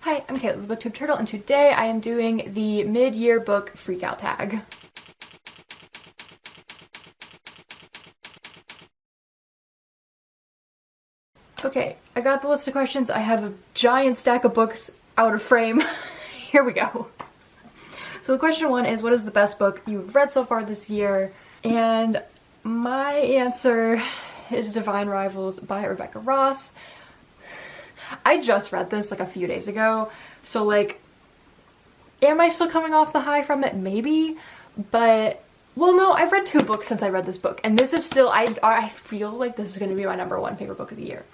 Hi, I'm Kayla, the BookTube Turtle, and today I am doing the mid-year book Freakout tag. Okay, I got the list of questions. I have a giant stack of books out of frame. Here we go. So question one is, what is the best book you've read so far this year? And my answer is Divine Rivals by Rebecca Ross. I just read this like a few days ago, so like, am I still coming off the high from it? Maybe, but, well, no, I've read 2 books since I read this book, and this is still, I feel like this is going to be my #1 favorite book of the year.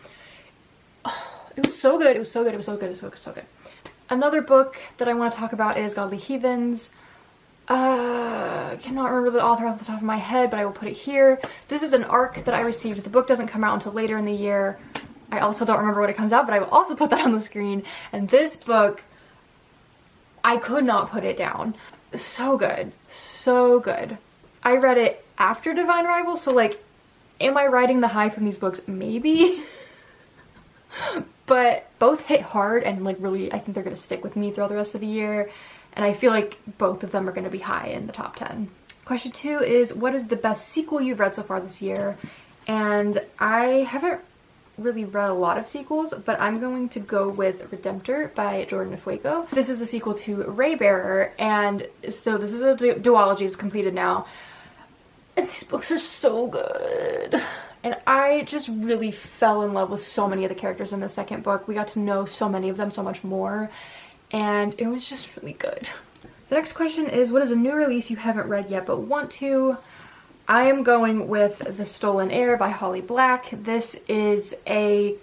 It was so good, it was so good, it was so good, it was so good, so good. Another book that I want to talk about is Godly Heathens. I cannot remember the author off the top of my head, but I will put it here. This is an ARC that I received. The book doesn't come out until later in the year. I also don't remember when it comes out, but I will also put that on the screen. And this book, I could not put it down. So good. So good. I read it after Divine Rivals, so like, am I riding the high from these books? Maybe. But both hit hard and like really, I think they're going to stick with me throughout the rest of the year. And I feel like both of them are going to be high in the top 10. Question 2 is, what is the best sequel you've read so far this year? And I haven't really read a lot of sequels, but I'm going to go with Redemptor by Jordan Fuego. This is the sequel to Raybearer, and so this is a duology, it's completed now. And these books are so good. And I just really fell in love with so many of the characters in the second book. We got to know so many of them so much more, and it was just really good. The next question is, what is a new release you haven't read yet but want to? I am going with The Stolen Heir by Holly Black. This is a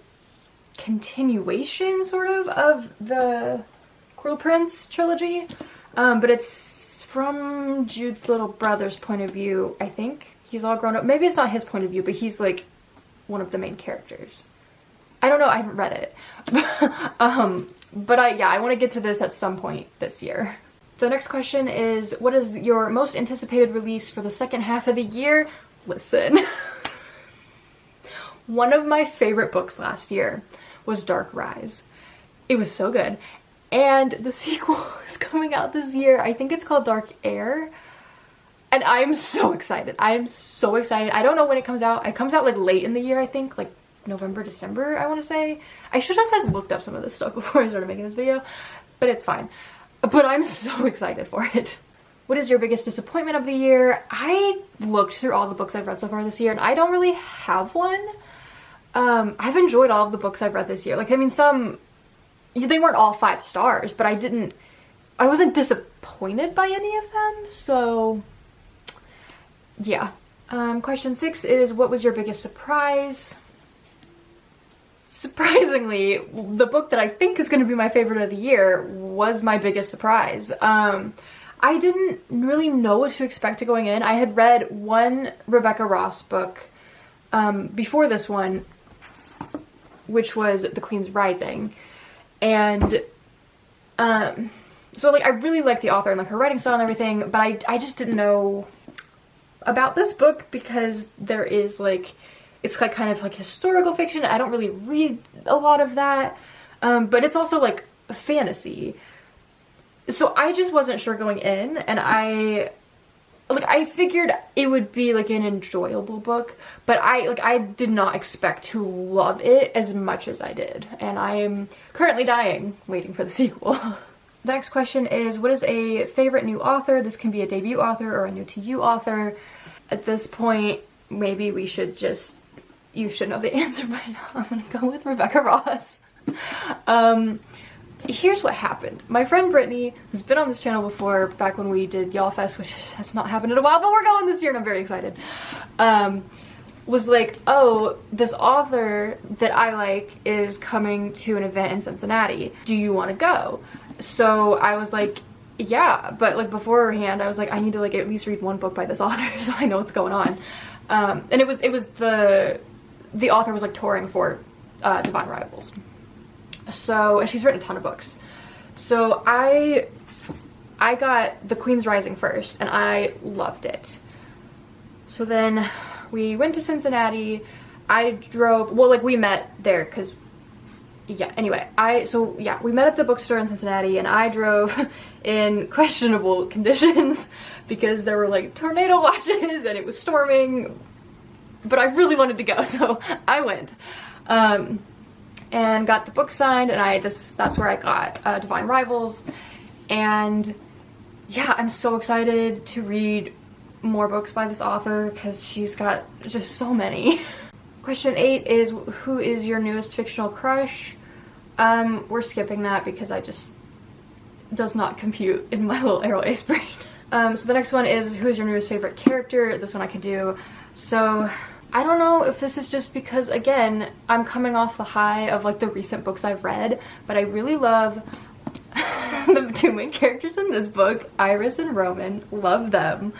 continuation, sort of the Cruel Prince trilogy, but it's from Jude's little brother's point of view, I think. He's all grown up. Maybe it's not his point of view, but he's like one of the main characters. I don't know, I haven't read it. But I want to get to this at some point this year. The next question is, what is your most anticipated release for the second half of the year? Listen. One of my favorite books last year was Dark Rise. It was so good. And the sequel is coming out this year. I think it's called Dark Air. And I'm so excited. I am so excited. I don't know when it comes out. It comes out like late in the year, I think, like November, December, I want to say. I should have like looked up some of this stuff before I started making this video, but it's fine. But I'm so excited for it. What is your biggest disappointment of the year? I looked through all the books I've read so far this year, and I don't really have one. I've enjoyed all of the books I've read this year. Like, I mean, some, they weren't all 5 stars, but I wasn't disappointed by any of them, so yeah. Question 6 is, what was your biggest surprise? Surprisingly, the book that I think is going to be my favorite of the year was my biggest surprise. I didn't really know what to expect going in. I had read one Rebecca Ross book before this one, which was The Queen's Rising. And so like, I really liked the author and like her writing style and everything, but I just didn't know about this book because there is like, it's like kind of like historical fiction. I don't really read a lot of that, but it's also like fantasy. So I just wasn't sure going in, and I figured it would be like an enjoyable book, but I did not expect to love it as much as I did, and I am currently dying waiting for the sequel. The next question is, what is a favorite new author? This can be a debut author or a new to you author. At this point, maybe we should just, you should know the answer by now. I'm gonna go with Rebecca Ross. Here's what happened. My friend Brittany, who's been on this channel before, back when we did Y'all Fest, which has not happened in a while, but we're going this year and I'm very excited, was like, oh, this author that I like is coming to an event in Cincinnati. Do you want to go? So I was like, yeah, but like beforehand, I was like, I need to like at least read one book by this author so I know what's going on. And it was the author was like touring for Divine Rivals. So, and she's written a ton of books. So I got The Queen's Rising first, and I loved it. So then we went to Cincinnati. I drove, well, like we met there because yeah, anyway, we met at the bookstore in Cincinnati, and I drove in questionable conditions because there were like tornado watches and it was storming, but I really wanted to go, so I went and got the book signed, and that's where I got Divine Rivals. And yeah, I'm so excited to read more books by this author because she's got just so many. Question 8 is, who is your newest fictional crush? We're skipping that because I just does not compute in my little Arrow Ace brain. So the next one is, who is your newest favorite character? This one I can do. So I don't know if this is just because, again, I'm coming off the high of like the recent books I've read, but I really love the 2 main characters in this book, Iris and Roman. Love them.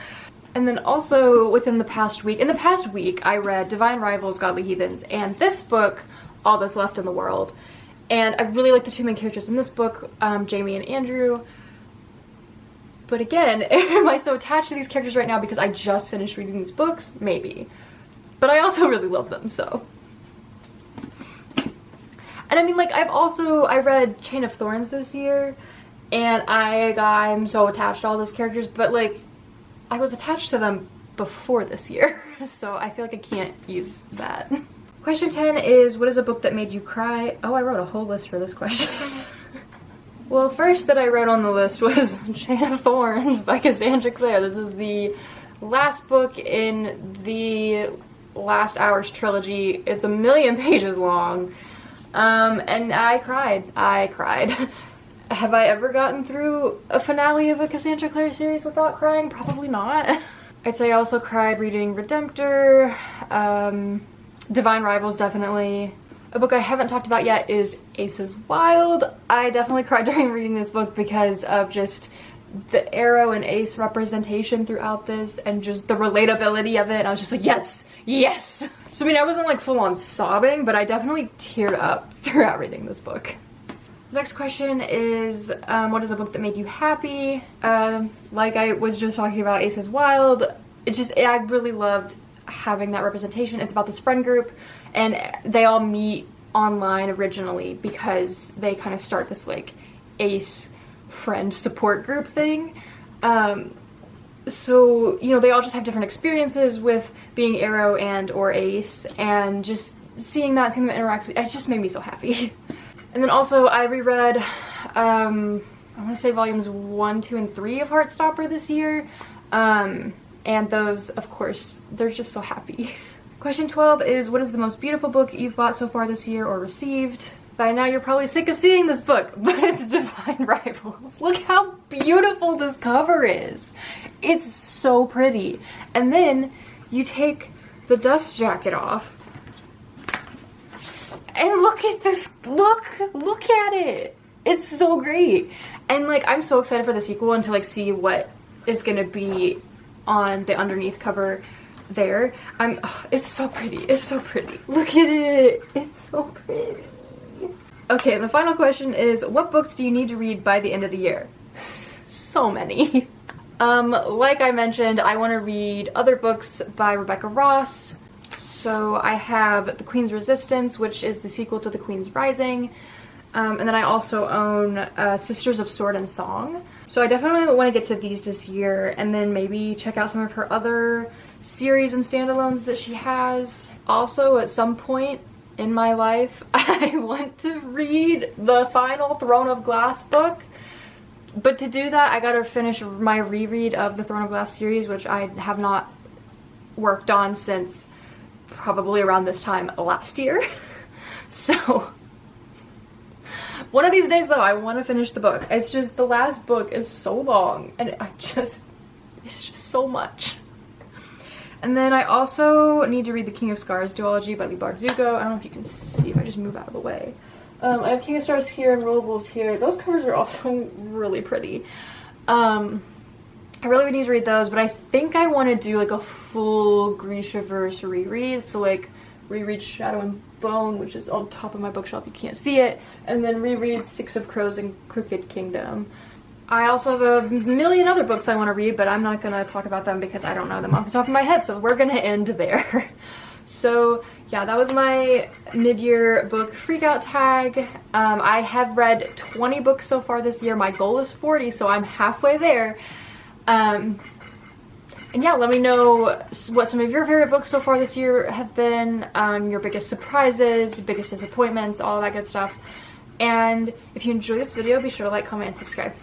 And then also in the past week, I read Divine Rivals, Godly Heathens, and this book, All That's Left in the World. And I really like the 2 main characters in this book, Jamie and Andrew. But again, am I so attached to these characters right now because I just finished reading these books? Maybe. But I also really love them, so. And I mean, like, I read Chain of Thorns this year, and I'm so attached to all those characters, but like, I was attached to them before this year, so I feel like I can't use that. Question 10 is, what is a book that made you cry? Oh, I wrote a whole list for this question. Well, first that I wrote on the list was Chain of Thorns by Cassandra Clare. This is the last book in the Last Hours trilogy. It's 1,000,000 pages long, and I cried. Have I ever gotten through a finale of a Cassandra Clare series without crying? Probably not. I'd say I also cried reading Redemptor, Divine Rivals definitely. A book I haven't talked about yet is Aces Wild. I definitely cried during reading this book because of just the Arrow and Ace representation throughout this and just the relatability of it. I was just like, yes, yes. So I mean, I wasn't like full on sobbing, but I definitely teared up throughout reading this book. Next question is, what is a book that made you happy? Like I was just talking about Aces Wild, I really loved having that representation. It's about this friend group, and they all meet online originally because they kind of start this like Ace friend support group thing. So, you know, they all just have different experiences with being Arrow and or Ace, and just seeing them interact, it just made me so happy. And then also I reread, I want to say volumes 1, 2, and 3 of Heartstopper this year. And those, of course, they're just so happy. Question 12 is, what is the most beautiful book you've bought so far this year or received? By now you're probably sick of seeing this book, but it's Divine Rivals. Look how beautiful this cover is. It's so pretty. And then you take the dust jacket off, and look at this, look at it. It's so great. And like, I'm so excited for the sequel and to like see what is gonna be on the underneath cover there. It's so pretty, it's so pretty. Look at it, it's so pretty. Okay, and the final question is, what books do you need to read by the end of the year? So many. Like I mentioned, I want to read other books by Rebecca Ross. So I have The Queen's Resistance, which is the sequel to The Queen's Rising. And then I also own Sisters of Sword and Song. So I definitely want to get to these this year, and then maybe check out some of her other series and standalones that she has. Also, at some point in my life, I want to read the final Throne of Glass book. But to do that, I gotta finish my reread of the Throne of Glass series, which I have not worked on since probably around this time last year. So one of these days though, I want to finish the book. It's just the last book is so long, and it's just so much. And then I also need to read the King of Scars duology by Lee Bardugo. I don't know if you can see if I just move out of the way. I have King of Stars here and Rule of Wolves here. Those covers are also really pretty. I really would need to read those, but I think I want to do like a full Grishaverse reread. So like reread Shadow and Bone, which is on top of my bookshelf, you can't see it, and then reread Six of Crows and Crooked Kingdom. I also have a million other books I want to read, but I'm not going to talk about them because I don't know them off the top of my head, so we're going to end there. So yeah, that was my mid-year book Freakout tag. I have read 20 books so far this year. My goal is 40, so I'm halfway there. And yeah, let me know what some of your favorite books so far this year have been, your biggest surprises, biggest disappointments, all that good stuff. And if you enjoyed this video, be sure to like, comment, and subscribe.